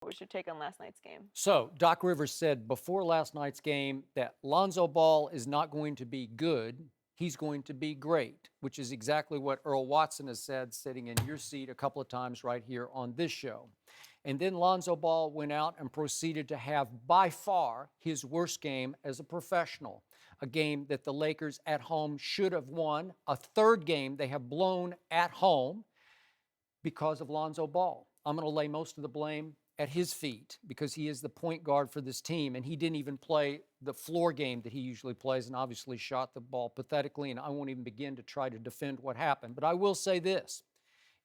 What was your take on last night's game? So, Doc Rivers said before last night's game that Lonzo Ball is not going to be good. He's going to be great, which is exactly what Earl Watson has said, sitting in your seat a couple of times right here on this show. And then Lonzo Ball went out and proceeded to have by far his worst game as a professional, a game that the Lakers at home should have won, a third game they have blown at home because of Lonzo Ball. I'm going to lay most of the blame at his feet because he is the point guard for this team, and he didn't even play the floor game that he usually plays and obviously shot the ball pathetically, and I won't even begin to try to defend what happened. But I will say this.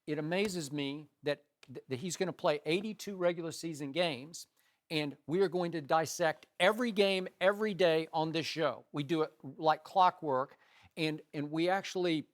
It amazes me that he's going to play 82 regular season games, and we are going to dissect every game every day on this show. We do it like clockwork, and we actually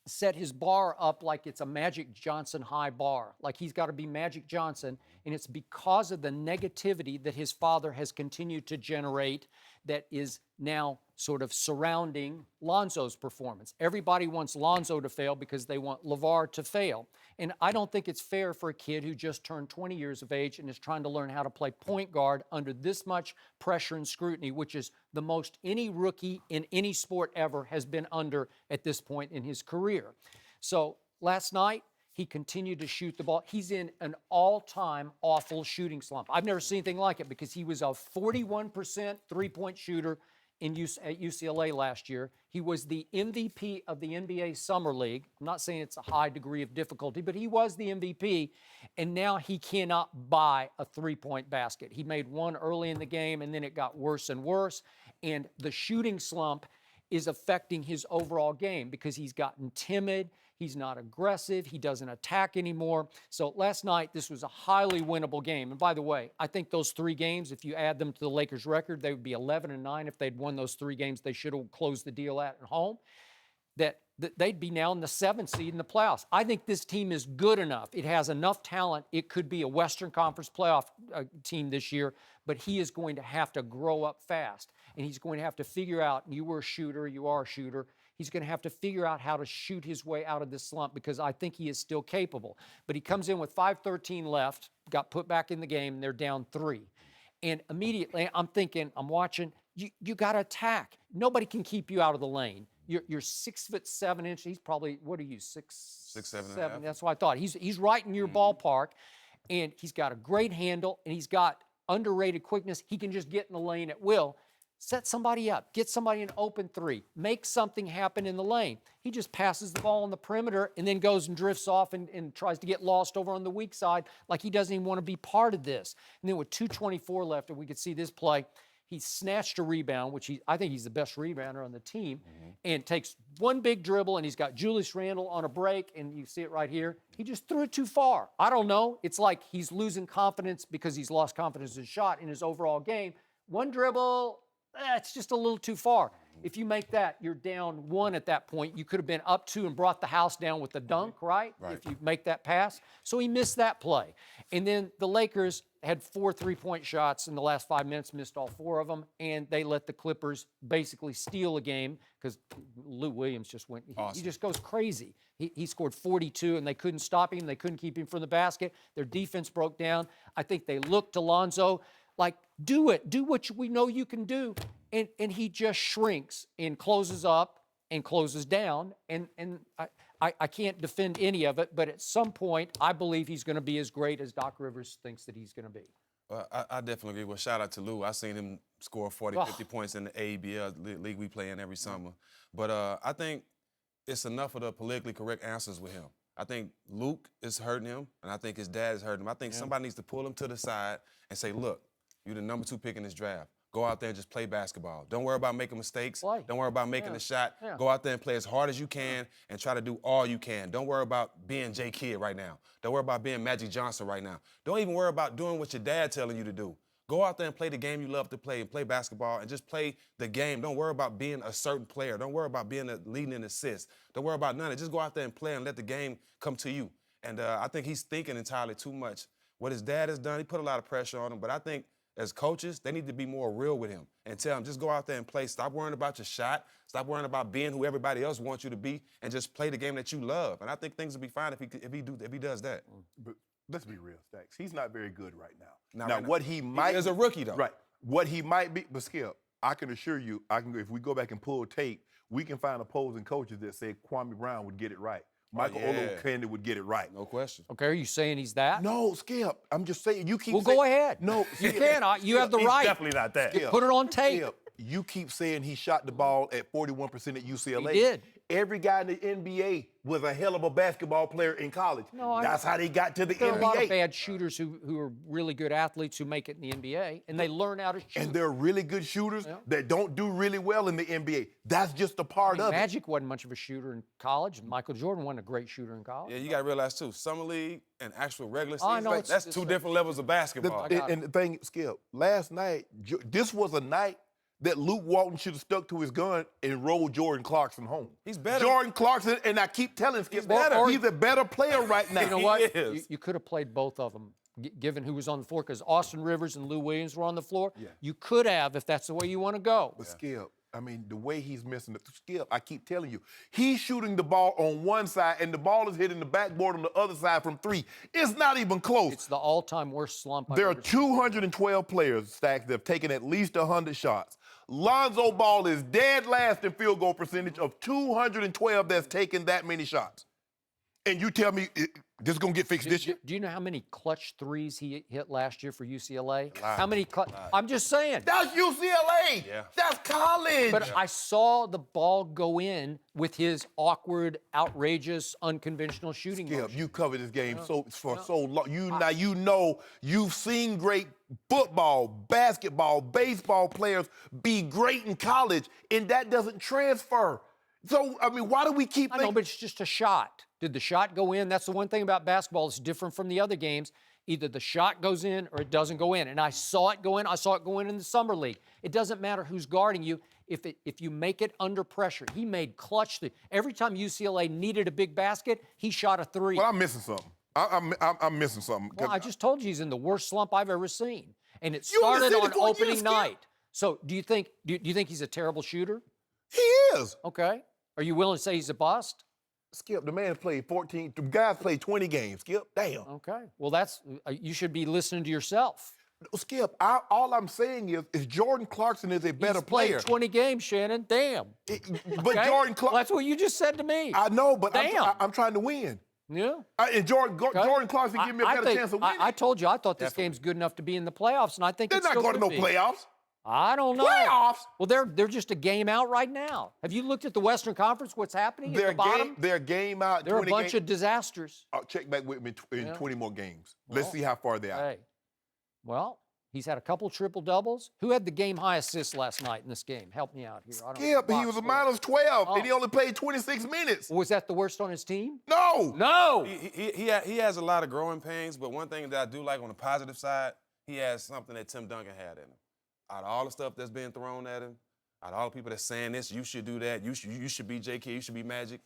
set his bar up like it's a Magic Johnson high bar, like he's got to be Magic Johnson, and it's because of the negativity that his father has continued to generate that is now sort of surrounding Lonzo's performance. Everybody wants Lonzo to fail because they want LeVar to fail. And I don't think it's fair for a kid who just turned 20 years of age and is trying to learn how to play point guard under this much pressure and scrutiny, which is the most any rookie in any sport ever has been under at this point in his career. So last night, he continued to shoot the ball. He's in an all-time awful shooting slump. I've never seen anything like it because he was a 41% three-point shooter at UCLA last year. He was the MVP of the NBA Summer League. I'm not saying it's a high degree of difficulty, but he was the MVP, and now he cannot buy a three-point basket. He made one early in the game, and then it got worse and worse, and the shooting slump is affecting his overall game because he's gotten timid. He's not aggressive. He doesn't attack anymore. So last night, this was a highly winnable game. And by the way, I think those three games, if you add them to the Lakers' record, they would be 11-9 if they'd won those three games they should have closed the deal at home. That they'd be now in the 7th seed in the playoffs. I think this team is good enough. It has enough talent. It could be a Western Conference playoff team this year, but he is going to have to grow up fast. And he's going to have to figure out, you were a shooter, you are a shooter. He's going to have to figure out how to shoot his way out of this slump because I think he is still capable. But he comes in with 5:13 left, got put back in the game, and they're down 3. And immediately I'm thinking, I'm watching, you got to attack. Nobody can keep you out of the lane. You're 6'7". He's probably, what are you, 6'7"? That's what I thought. He's right in your ballpark, and he's got a great handle, and he's got underrated quickness. He can just get in the lane at will. Set somebody up. Get somebody an open three. Make something happen in the lane. He just passes the ball on the perimeter and then goes and drifts off and tries to get lost over on the weak side like he doesn't even want to be part of this. And then with 2:24 left, and we could see this play, he snatched a rebound, which I think he's the best rebounder on the team, and takes one big dribble, and he's got Julius Randle on a break, and you see it right here. He just threw it too far. I don't know. It's like he's losing confidence because he's lost confidence in his shot in his overall game. One dribble, it's just a little too far. If you make that, you're down 1 at that point. You could have been up 2 and brought the house down with the dunk, right? If you make that pass. So he missed that play. And then the Lakers had 4 three-point shots in the last 5 minutes, missed all 4 of them, and they let the Clippers basically steal a game because Lou Williams just went, he just goes crazy. He scored 42, and they couldn't stop him. They couldn't keep him from the basket. Their defense broke down. I think they looked to Lonzo like, do it. Do what we know you can do. And he just shrinks and closes up and closes down. And I can't defend any of it, but at some point, I believe he's going to be as great as Doc Rivers thinks that he's going to be. Well, I definitely agree. Well, shout out to Lou. I seen him score 40, 50 points in the ABL league we play in every summer. But I think it's enough of the politically correct answers with him. I think Luke is hurting him, and I think his dad is hurting him. I think somebody needs to pull him to the side and say, look, you're the number 2 pick in this draft. Go out there and just play basketball. Don't worry about making mistakes. Don't worry about making the shot. Go out there and play as hard as you can and try to do all you can. Don't worry about being J. Kidd right now. Don't worry about being Magic Johnson right now. Don't even worry about doing what your dad telling you to do. Go out there and play the game you love to play and play basketball and just play the game. Don't worry about being a certain player. Don't worry about being leading in assists. Don't worry about none of it. Just go out there and play and let the game come to you. And I think he's thinking entirely too much. What his dad has done, he put a lot of pressure on him, but I think as coaches, they need to be more real with him and tell him, just go out there and play. Stop worrying about your shot. Stop worrying about being who everybody else wants you to be and just play the game that you love. And I think things will be fine if he does that. let's be real, Stacks. He's not very good right now. Not Now, right now. what he might He is a rookie, though. Right. What he might be, but Skip, I can assure you, if we go back and pull tape, we can find opposing coaches that say Kwame Brown would get it right. Michael Olowokandi would get it right. No question. Okay, are you saying he's that? No, Skip. I'm just saying you keep. Well, saying, go ahead. No, You Skip, can. You have the He's right. definitely not that. Skip, Put it on tape. Skip, you keep saying he shot the ball at 41% at UCLA. He did. Every guy in the NBA was a hell of a basketball player in college. No, That's how they got to the There are NBA. a lot of bad shooters who are really good athletes who make it in the NBA, and they learn how to shoot. And there are really good shooters that don't do really well in the NBA. That's just a part of it. Magic wasn't much of a shooter in college. Michael Jordan wasn't a great shooter in college. Yeah, you got to realize, too, summer league and actual regular I season, know, that's it's two different levels of basketball. And the thing, Skip, last night, this was a night that Luke Walton should have stuck to his gun and rolled Jordan Clarkson home. He's better. Jordan Clarkson, and I keep telling Skip, he's a better player right now. You know what? He is. You could have played both of them, given who was on the floor, because Austin Rivers and Lou Williams were on the floor. Yeah. You could have, if that's the way you want to go. But Skip, I mean, the way he's missing it, Skip, I keep telling you, he's shooting the ball on one side, and the ball is hitting the backboard on the other side from three. It's not even close. It's the all-time worst slump I've There are ever seen. 212 players, Stacks, that have taken at least 100 shots. Lonzo Ball is dead last in field goal percentage of 212 that's taken that many shots. And you tell me this is going to get fixed this year? Do you know how many clutch threes he hit last year for UCLA? lot. How many clutch? I'm just saying. That's UCLA. Yeah. That's college. But I saw the ball go in with his awkward, outrageous, unconventional shooting Skip, motion. you covered this game so long. You've seen great football, basketball, baseball players be great in college, and that doesn't transfer. So, I mean, why do we keep I know, but it's just a shot. Did the shot go in? That's the one thing about basketball. It's different from the other games. Either the shot goes in or it doesn't go in. And I saw it go in. I saw it go in the summer league. It doesn't matter who's guarding you. If you make it under pressure, he made clutch. Every time UCLA needed a big basket, he shot a three. Well, I'm missing something. I'm missing something. Well, I just told you he's in the worst slump I've ever seen. And it You only started said on it for a year, opening Skip. night. So do you think he's a terrible shooter? He is. Okay. Are you willing to say he's a bust? Skip, the man played 14. The guys played 20 games. Skip, damn. Okay. Well, that's you should be listening to yourself. Skip, all I'm saying is Jordan Clarkson is a better He's played player. 20 games, Shannon. Damn. But Okay? Jordan Clarkson. Well, that's what you just said to me. I know, but Damn. I'm trying to win. Yeah. And Jordan Clarkson give me a I better think- chance of winning. I told you I thought this Definitely. game's good enough to be in the playoffs, and I think They're it's not still going to no could be. playoffs. I don't know. Playoffs? Well, they're just a game out right now. Have you looked at the Western Conference? What's happening at the bottom? They're game out. They're a 20 bunch game- of disasters. check back with me in Yeah. 20 more games. Let's Well, see how far they're out. Hey, well, he's had a couple triple doubles. Who had the game high assists last night in this game? Help me out here. I don't know. Skip, he Box was a score. minus 12, and he Oh. only played 26 minutes. Was that the worst on his team? No. No. He has a lot of growing pains, but one thing that I do like on the positive side, he has something that Tim Duncan had in him. Out of all the stuff that's being thrown at him, out of all the people that's saying this, you should do that, you should be JK, you should be Magic,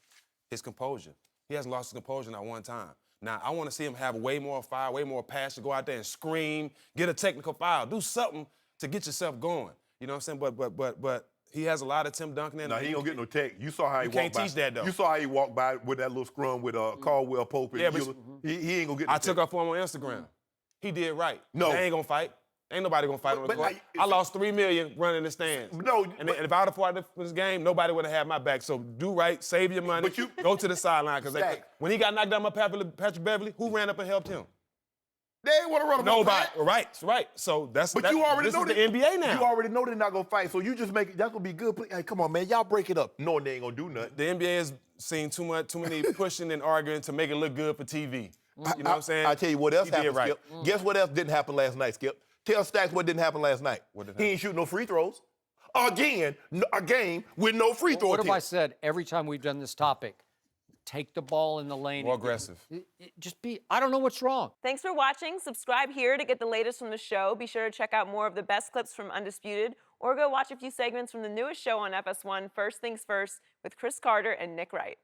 his composure. He hasn't lost his composure not one time. Now, I want to see him have way more fire, way more passion, go out there and scream, get a technical foul, do something to get yourself going. You know what I'm saying? But he has a lot of Tim Duncan in him. No, he ain't gonna get no tech. You saw how he You walked can't by. teach that, though. You saw how he walked by with that little scrum with Caldwell Pope. And Yeah, but- Euler. He ain't gonna get no I tech. took up for him on Instagram. He did right. No. They ain't gonna fight. Ain't nobody gonna fight on the But court. I lost $3 million running the stands. No, and but- if I would have fought this game, nobody would have had my back. So do right, save your money, But you- go to the sideline. Because Stack. when he got knocked down by Patrick Beverly, who ran up and helped him? They ain't want to run him off Nobody. that. Right. So that's But you already this know is that the NBA now. You already know they're not gonna fight, so you just make it. That's gonna be good. Hey, come on, man, y'all break it up. Knowing they ain't gonna do nothing. The NBA has seen too many pushing and arguing to make it look good for TV. You know what I'm saying? I tell you what else He did happened, right. Skip. Guess what else didn't happen last night, Skip? Tell Stacks what didn't happen last night. What didn't He ain't shooting no free throws. Again, a game with no free throw What have I attempts. said every time we've done this topic? Take the ball in the lane. More aggressive. Just be, I don't know what's wrong. Thanks for watching. Subscribe here to get the latest from the show. Be sure to check out more of the best clips from Undisputed, or go watch a few segments from the newest show on FS1, First Things First, with Chris Carter and Nick Wright.